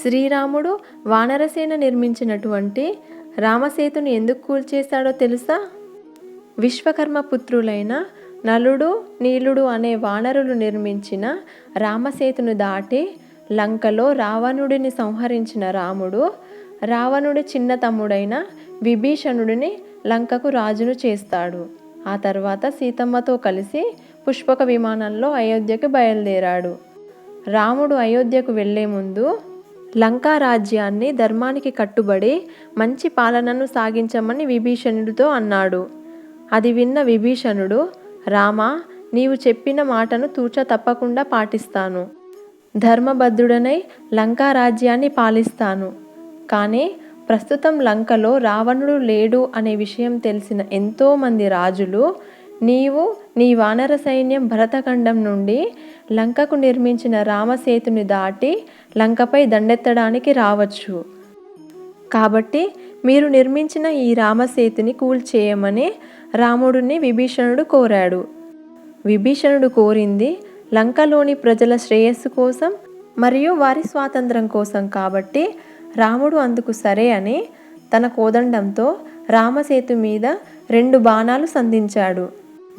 శ్రీరాముడు వానరసేన నిర్మించినటువంటి రామసేతుని ఎందుకు కూల్చేశాడో తెలుసా? విశ్వకర్మ పుత్రులైన నలుడు నీలుడు అనే వానరులు నిర్మించిన రామసేతును దాటి లంకలో రావణుడిని సంహరించిన రాముడు రావణుడి చిన్న తమ్ముడైన విభీషణుడిని లంకకు రాజును చేస్తాడు. ఆ తర్వాత సీతమ్మతో కలిసి పుష్పక విమానంలో అయోధ్యకు బయలుదేరాడు. రాముడు అయోధ్యకు వెళ్లే ముందు లంకా రాజ్యాన్ని ధర్మానికి కట్టుబడి మంచి పాలనను సాగించమని విభీషణుడితో అన్నాడు. అది విన్న విభీషణుడు, రామా, నీవు చెప్పిన మాటను తూచ తప్పకుండా పాటిస్తాను. ధర్మబద్ధుడనై లంకా రాజ్యాన్ని పాలిస్తాను. కానీ ప్రస్తుతం లంకలో రావణుడు లేడు అనే విషయం తెలిసిన ఎంతోమంది రాజులు నీవు నీ వానర సైన్యం భరతఖండం నుండి లంకకు నిర్మించిన రామసేతుని దాటి లంకపై దండెత్తడానికి రావచ్చు. కాబట్టి మీరు నిర్మించిన ఈ రామసేతుని కూల్చేయమని రాముడిని విభీషణుడు కోరాడు. విభీషణుడు కోరింది లంకలోని ప్రజల శ్రేయస్సు కోసం మరియు వారి స్వాతంత్రం కోసం. కాబట్టి రాముడు అందుకు సరే అని తన కోదండంతో రామసేతు మీద 2 బాణాలు సంధించాడు.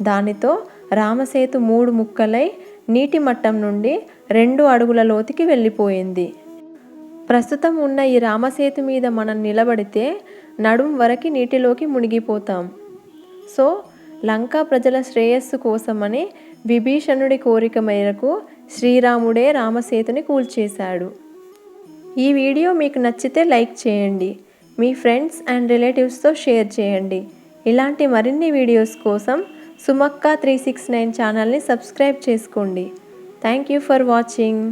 దానితో రామసేతు 3 ముక్కలై నీటి మట్టం నుండి 2 అడుగుల లోతుకి వెళ్ళిపోయింది. ప్రస్తుతం ఉన్న ఈ రామసేతు మీద మనం నిలబడితే నడుం వరకు నీటిలోకి మునిగిపోతాం. సో లంకా ప్రజల శ్రేయస్సు కోసమని విభీషణుడి కోరిక మేరకు శ్రీరాముడే రామసేతుని కూల్చేశాడు. ఈ వీడియో మీకు నచ్చితే లైక్ చేయండి. మీ ఫ్రెండ్స్ అండ్ రిలేటివ్స్తో షేర్ చేయండి. ఇలాంటి మరిన్ని వీడియోస్ కోసం సుమక్క 369 ఛానల్ని సబ్స్క్రైబ్ చేసుకోండి. Thank you for watching.